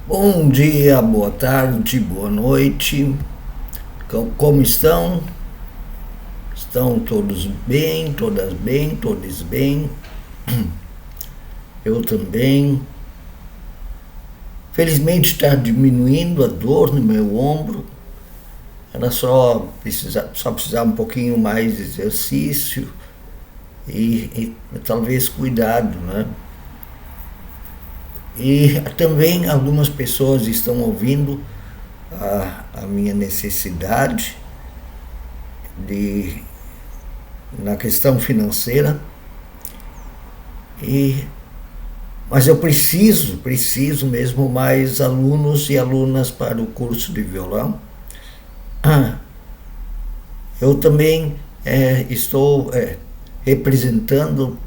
Bom dia, boa tarde, boa noite. Como estão? Estão todos bem, todas bem, todos bem? Eu também. Felizmente está diminuindo a dor no meu ombro. Era só precisar um pouquinho mais de exercício e talvez cuidado, né? E também algumas pessoas estão ouvindo a minha necessidade na questão financeira, mas eu preciso mesmo mais alunos e alunas para o curso de violão. Eu também estou representando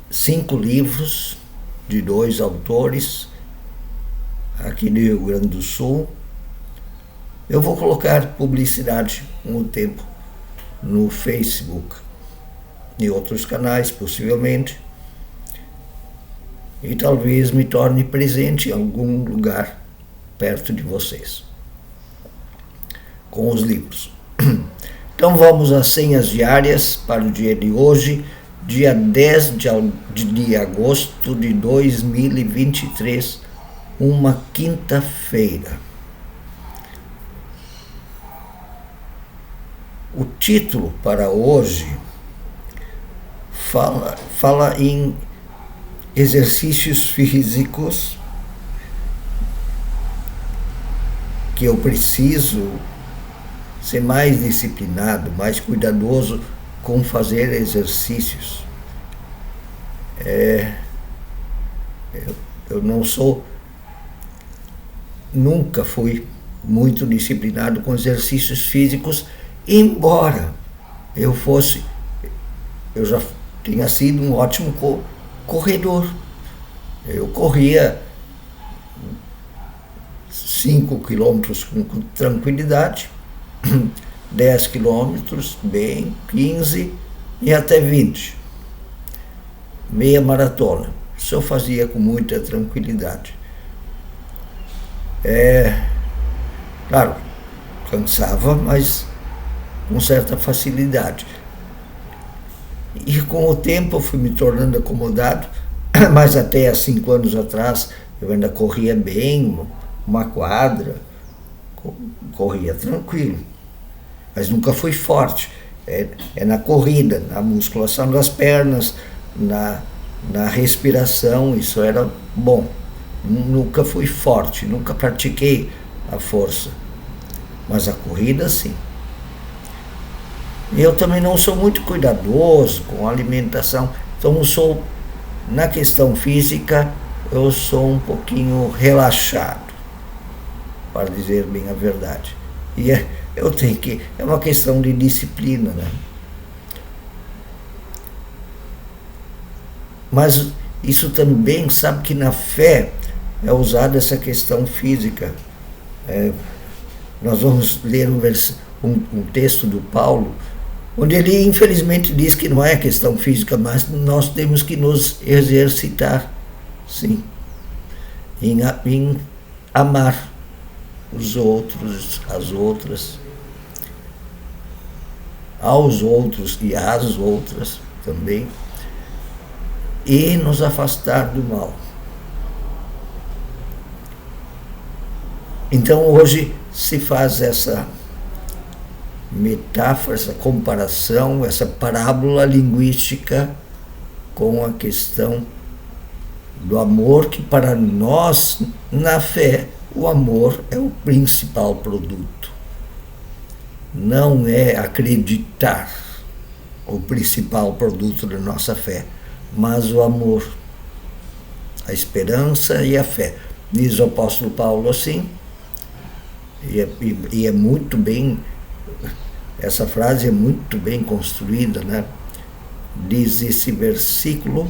5 livros de 2 autores aqui do Rio Grande do Sul. Eu vou colocar publicidade com o tempo no Facebook e outros canais, possivelmente, e talvez me torne presente em algum lugar perto de vocês com os livros. Então vamos às senhas diárias para o dia de hoje, dia 10 de agosto de 2023, uma quinta-feira. O título para hoje fala em exercícios físicos que eu preciso ser mais disciplinado, mais cuidadoso com fazer exercícios. Eu nunca fui muito disciplinado com exercícios físicos, embora eu já tinha sido um ótimo corredor. Eu corria 5 quilômetros com tranquilidade, 10 quilômetros bem, 15 e até 20. Meia maratona. Isso eu fazia com muita tranquilidade. Claro, cansava, mas com certa facilidade. E com o tempo eu fui me tornando acomodado, mas até há 5 anos atrás eu ainda corria bem, uma quadra, corria tranquilo, mas nunca fui forte. É na corrida, na musculação das pernas, na respiração, isso era bom. Nunca fui forte, nunca pratiquei a força, mas a corrida sim. E eu também não sou muito cuidadoso com a alimentação, então na questão física, eu sou um pouquinho relaxado, para dizer bem a verdade. E é uma questão de disciplina, né? Mas isso também, sabe que na fé é usada essa questão física. Nós vamos ler um texto do Paulo, onde ele infelizmente diz que não é questão física, mas nós temos que nos exercitar, sim, em amar os outros, as outras, aos outros e às outras também, e nos afastar do mal. Então hoje se faz essa metáfora, essa comparação, essa parábola linguística com a questão do amor, que para nós, na fé, o amor é o principal produto. Não é acreditar o principal produto da nossa fé, mas o amor, a esperança e a fé. Diz o apóstolo Paulo assim, e é muito bem, essa frase é muito bem construída, né? Diz esse versículo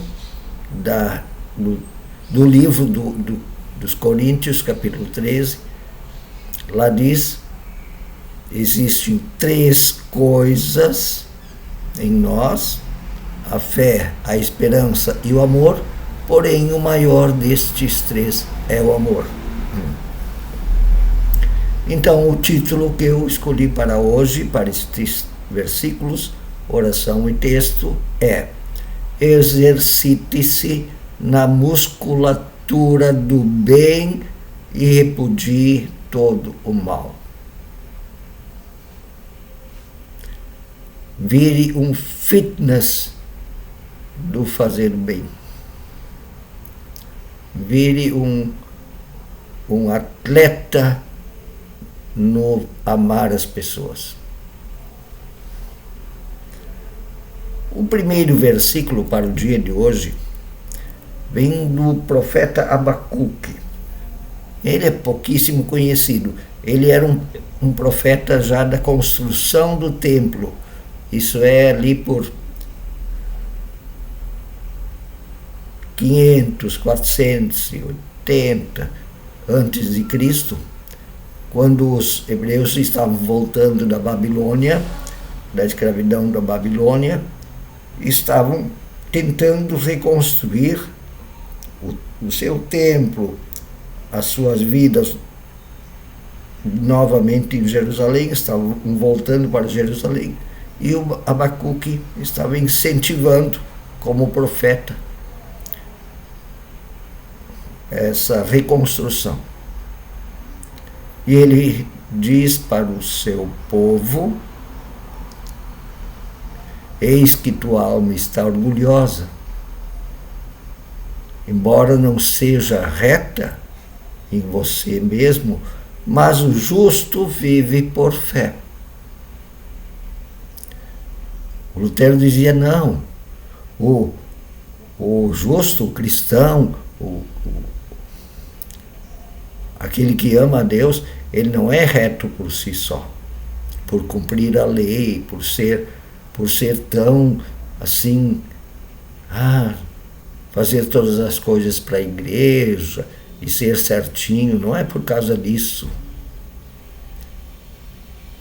do livro dos Coríntios, capítulo 13, lá diz: existem 3 coisas em nós, a fé, a esperança e o amor, porém o maior destes três é o amor. Então, o título que eu escolhi para hoje, para estes versículos, oração e texto, é: exercite-se na musculatura do bem e repudie todo o mal. Vire um fitness do fazer o bem. Vire um atleta no amar as pessoas. O primeiro versículo para o dia de hoje vem do profeta Abacuque. Ele é pouquíssimo conhecido. Ele era um profeta já da construção do templo. Isso é ali por 500, 480 antes de Cristo, quando os hebreus estavam voltando da Babilônia, da escravidão da Babilônia, estavam tentando reconstruir o seu templo, as suas vidas novamente em Jerusalém, estavam voltando para Jerusalém, e o Abacuque estava incentivando, como profeta, essa reconstrução. E ele diz para o seu povo: eis que tua alma está orgulhosa, embora não seja reta em você mesmo, mas o justo vive por fé. O Lutero dizia: não, o justo, o cristão, aquele que ama a Deus, ele não é reto por si só, por cumprir a lei, por ser tão assim, fazer todas as coisas para a igreja e ser certinho. Não é por causa disso.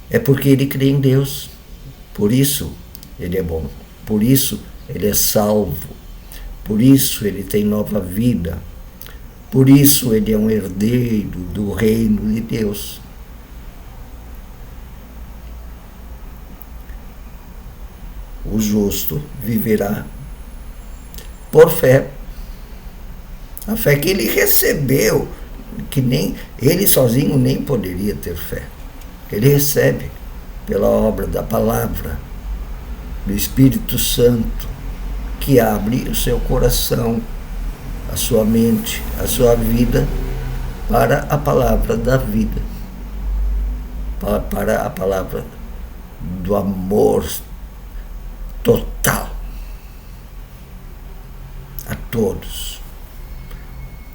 É porque ele crê em Deus. Por isso ele é bom. Por isso ele é salvo. Por isso ele tem nova vida. Por isso ele é um herdeiro do reino de Deus. O justo viverá por fé. A fé que ele recebeu, que nem ele sozinho nem poderia ter fé. Ele recebe pela obra da palavra do Espírito Santo, que abre o seu coração, a sua mente, a sua vida para a palavra da vida, para a palavra do amor total a todos.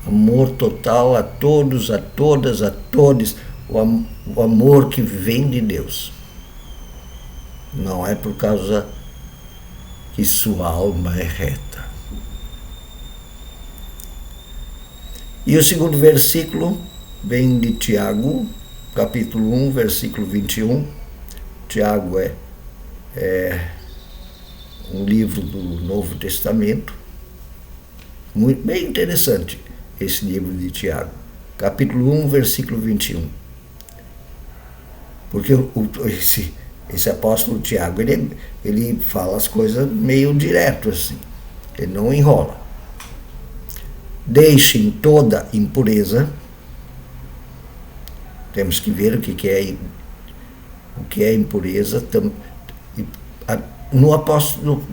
Amor total a todos, a todas, a todos. O amor que vem de Deus. Não é por causa que sua alma é reta. E o segundo versículo vem de Tiago, capítulo 1, versículo 21. Tiago é um livro do Novo Testamento. Muito bem interessante esse livro de Tiago. Capítulo 1, versículo 21. Porque esse apóstolo Tiago, ele fala as coisas meio direto assim. Ele não enrola. Deixem toda impureza. Temos que ver o que é impureza. No apóstolo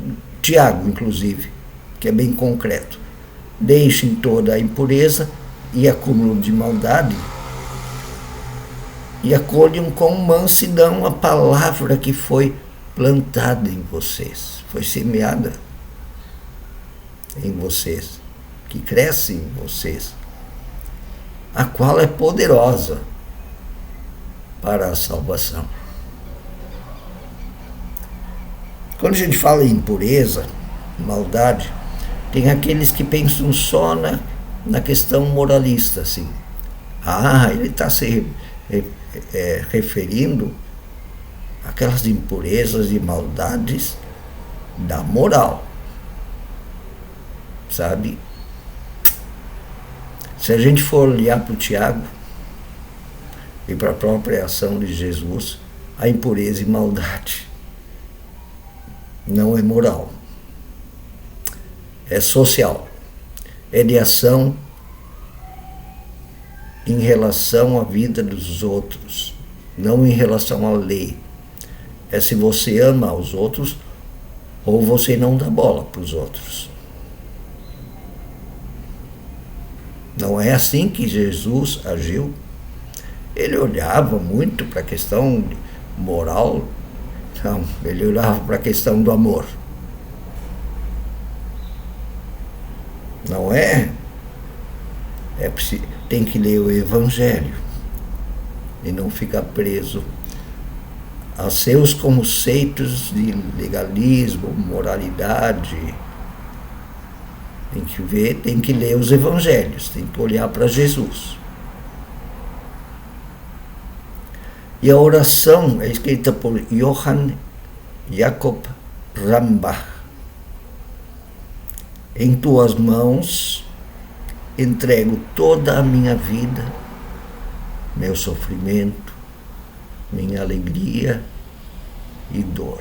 Tiago, inclusive, que é bem concreto. Deixem toda a impureza e acúmulo de maldade e acolham com mansidão a palavra que foi plantada em vocês, foi semeada em vocês, que cresce em vocês, a qual é poderosa para a salvação. Quando a gente fala em impureza, maldade, tem aqueles que pensam só na questão moralista, assim. Ele está se referindo àquelas impurezas e maldades da moral, sabe? Se a gente for olhar para o Tiago e para a própria ação de Jesus, a impureza e maldade não é moral, é social, é de ação em relação à vida dos outros, não em relação à lei. É se você ama os outros ou você não dá bola para os outros. Não é assim que Jesus agiu. Ele olhava muito para a questão moral, não, ele olhava para a questão do amor. Não é? Tem que ler o Evangelho e não ficar preso a seus conceitos de legalismo, moralidade. Tem que ver, tem que ler os Evangelhos, tem que olhar para Jesus. E a oração é escrita por Johann Jakob Rambach. Em tuas mãos entrego toda a minha vida, meu sofrimento, minha alegria e dor.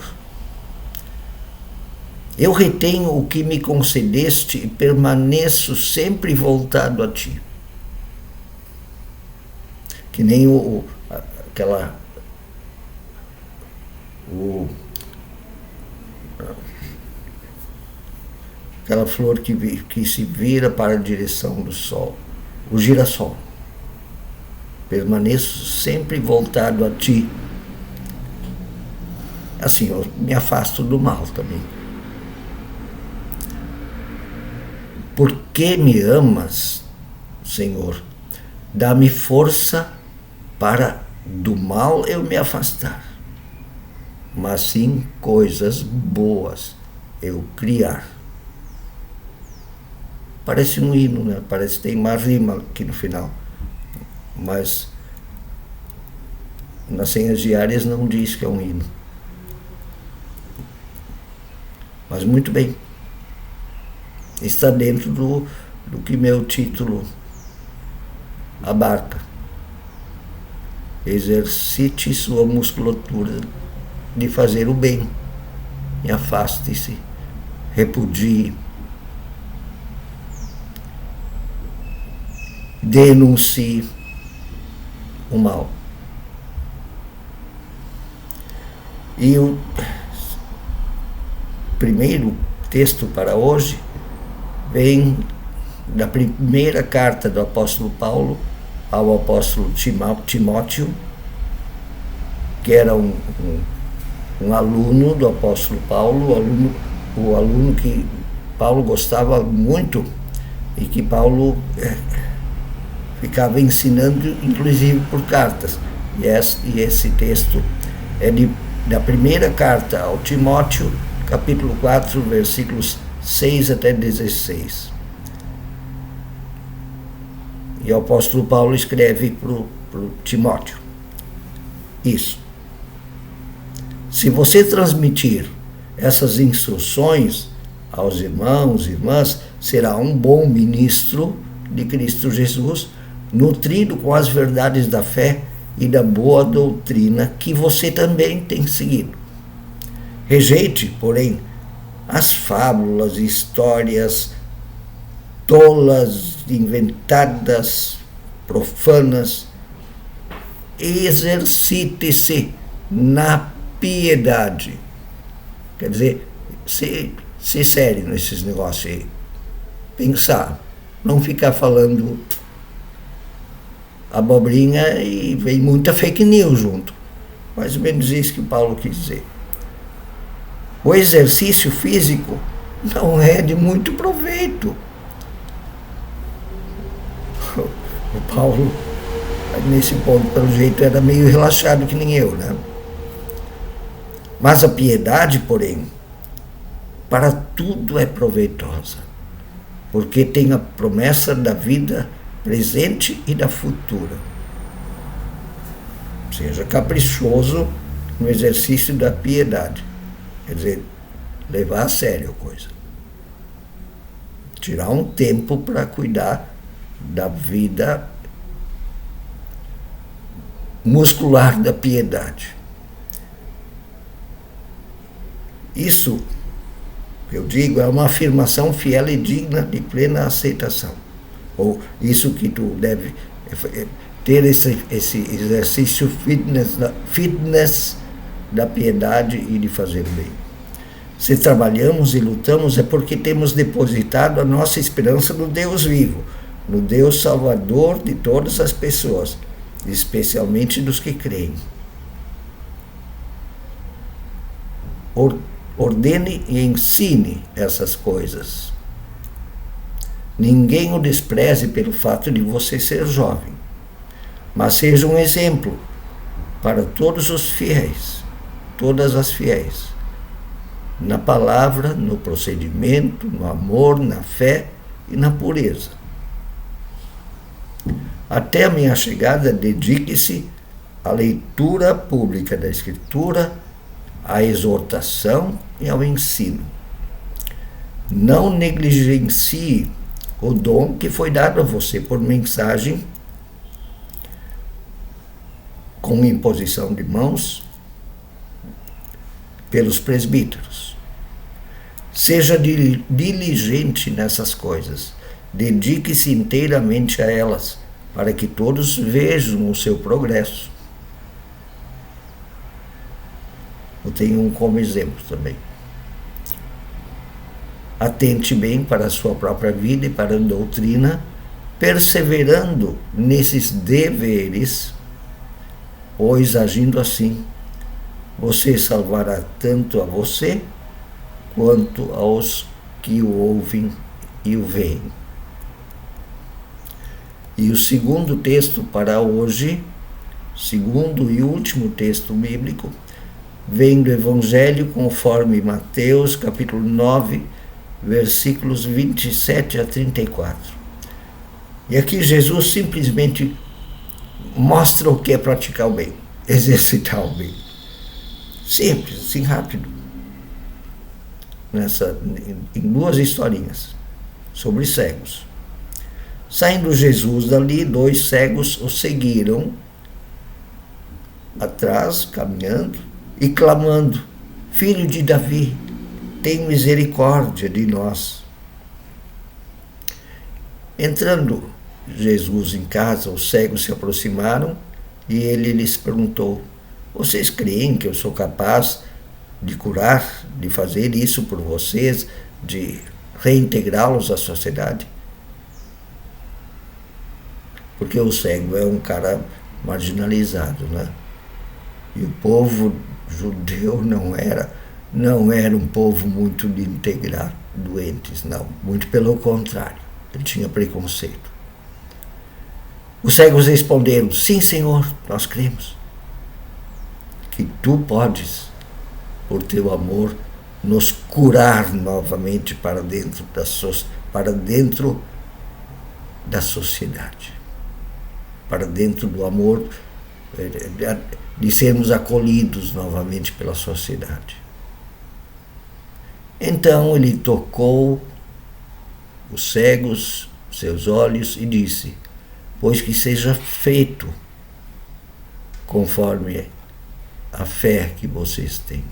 Eu retenho o que me concedeste e permaneço sempre voltado a ti. Que nem aquela flor que se vira para a direção do sol, o girassol. Permaneço sempre voltado a ti. Assim, eu me afasto do mal também. Porque me amas, Senhor, dá-me força para do mal eu me afastar, mas sim coisas boas eu criar. Parece um hino, né? Parece que tem uma rima aqui no final, mas nas senhas diárias não diz que é um hino. Mas muito bem, está dentro do que meu título abarca. Exercite sua musculatura de fazer o bem e afaste-se, repudie, denuncie o mal. E o primeiro texto para hoje vem da primeira carta do apóstolo Paulo ao apóstolo Timóteo, que era um aluno do apóstolo Paulo, o aluno que Paulo gostava muito e que Paulo ficava ensinando, inclusive por cartas. E esse texto é da primeira carta ao Timóteo, capítulo 4, versículos 6 até 16. E o apóstolo Paulo escreve para o Timóteo isso. Se você transmitir essas instruções aos irmãos e irmãs, será um bom ministro de Cristo Jesus, nutrido com as verdades da fé e da boa doutrina que você também tem seguido. Rejeite, porém, as fábulas e histórias tolas, inventadas, profanas. Exercite-se na piedade. Quer dizer, ser sério nesses negócios aí. Pensar, não ficar falando abobrinha e vem muita fake news junto. Mais ou menos isso que o Paulo quis dizer. O exercício físico não é de muito proveito. O Paulo, nesse ponto, pelo jeito, era meio relaxado que nem eu, né? Mas a piedade, porém, para tudo é proveitosa, porque tem a promessa da vida presente e da futura. Seja caprichoso no exercício da piedade. Quer dizer, levar a sério a coisa. Tirar um tempo para cuidar da vida muscular da piedade. Isso, eu digo, é uma afirmação fiel e digna de plena aceitação. Ou isso que tu deve ter esse exercício fitness da piedade e de fazer bem. Se trabalhamos e lutamos é porque temos depositado a nossa esperança no Deus vivo, no Deus Salvador de todas as pessoas, especialmente dos que creem. Ordene e ensine essas coisas. Ninguém o despreze pelo fato de você ser jovem, mas seja um exemplo para todos os fiéis, todas as fiéis, na palavra, no procedimento, no amor, na fé e na pureza. Até a minha chegada, dedique-se à leitura pública da Escritura, à exortação e ao ensino. Não negligencie o dom que foi dado a você por mensagem, com imposição de mãos, pelos presbíteros. Seja diligente nessas coisas, dedique-se inteiramente a elas, para que todos vejam o seu progresso. Eu tenho um como exemplo também. Atente bem para a sua própria vida e para a doutrina, perseverando nesses deveres, pois agindo assim, você salvará tanto a você quanto aos que o ouvem e o veem. E o segundo texto para hoje, segundo e último texto bíblico, vem do Evangelho conforme Mateus, capítulo 9, versículos 27 a 34. E aqui Jesus simplesmente mostra o que é praticar o bem, exercitar o bem. Simples, assim, rápido. Em duas historinhas sobre cegos. Saindo Jesus dali, 2 cegos o seguiram atrás, caminhando e clamando: Filho de Davi, tem misericórdia de nós. Entrando Jesus em casa, os cegos se aproximaram e ele lhes perguntou: vocês creem que eu sou capaz de curar, de fazer isso por vocês, de reintegrá-los à sociedade? Porque o cego é um cara marginalizado, né? E o povo judeu não era um povo muito de integrar doentes, não. Muito pelo contrário, ele tinha preconceito. Os cegos responderam: sim, Senhor, nós cremos que tu podes, por teu amor, nos curar novamente para dentro da sociedade, para dentro do amor, de sermos acolhidos novamente pela sociedade. Então ele tocou os cegos, seus olhos, e disse: pois que seja feito conforme a fé que vocês têm.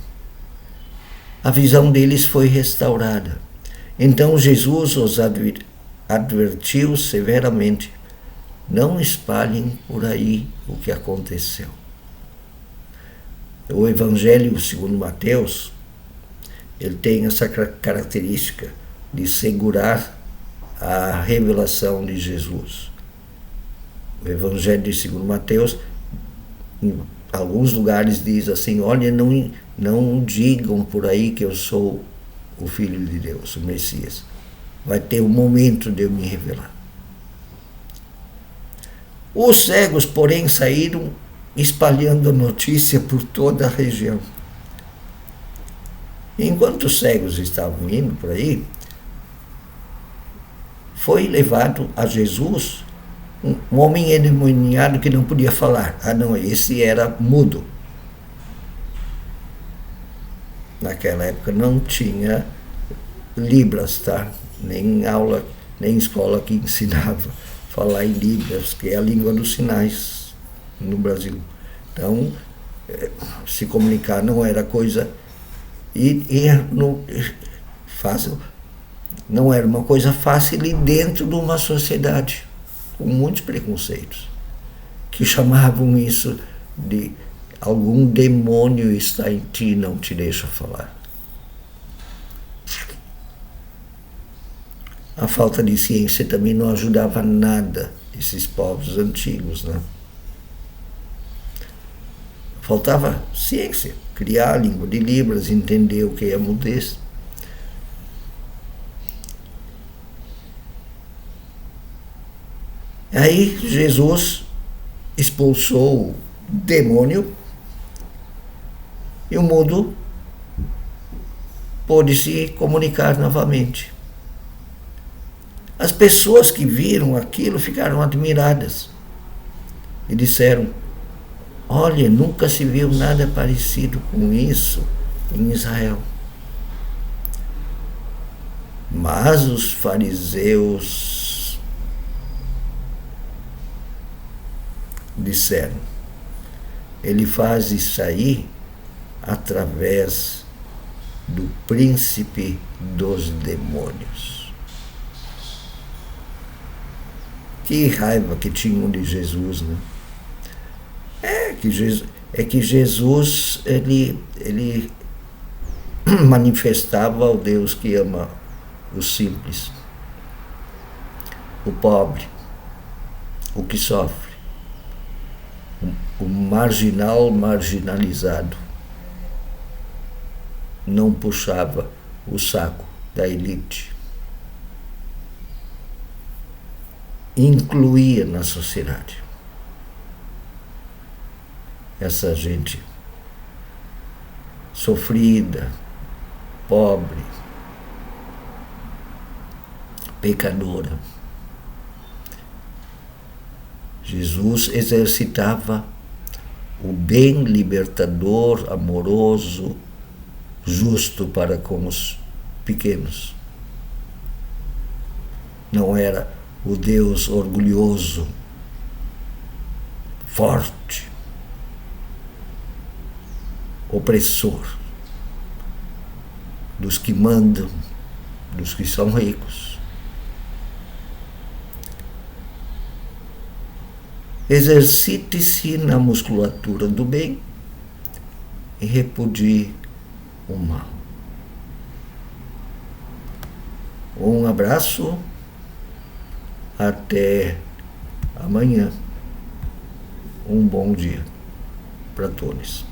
A visão deles foi restaurada. Então Jesus os advertiu severamente: não espalhem por aí o que aconteceu. O Evangelho segundo Mateus, ele tem essa característica de segurar a revelação de Jesus. O Evangelho segundo Mateus, em alguns lugares diz assim: olha, não digam por aí que eu sou o Filho de Deus, o Messias. Vai ter um momento de eu me revelar. Os cegos, porém, saíram espalhando a notícia por toda a região. Enquanto os cegos estavam indo por aí, foi levado a Jesus um homem endemoniado que não podia falar. Ah, não, esse era mudo. Naquela época não tinha Libras, tá? Nem aula, nem escola que ensinava falar em Libras, que é a língua dos sinais no Brasil. Então, se comunicar não era coisa fácil, não era uma coisa fácil, e dentro de uma sociedade com muitos preconceitos, que chamavam isso de algum demônio está em ti e não te deixa falar. A falta de ciência também não ajudava nada esses povos antigos, né? Faltava ciência, criar a língua de Libras, entender o que é a mudez. Aí Jesus expulsou o demônio e o mudo pôde se comunicar novamente. As pessoas que viram aquilo ficaram admiradas e disseram: olha, nunca se viu nada parecido com isso em Israel. Mas os fariseus disseram: ele faz isso aí através do príncipe dos demônios. Que raiva que tinham de Jesus, né? É que Jesus ele manifestava o Deus que ama o simples, o pobre, o que sofre, o marginalizado. Não puxava o saco da elite. Incluía na sociedade essa gente sofrida, pobre, pecadora. Jesus exercitava o bem libertador, amoroso, justo para com os pequenos. Não era o Deus orgulhoso, forte, opressor dos que mandam, dos que são ricos. Exercite-se na musculatura do bem e repudie o mal. Um abraço, até amanhã. Um bom dia para todos.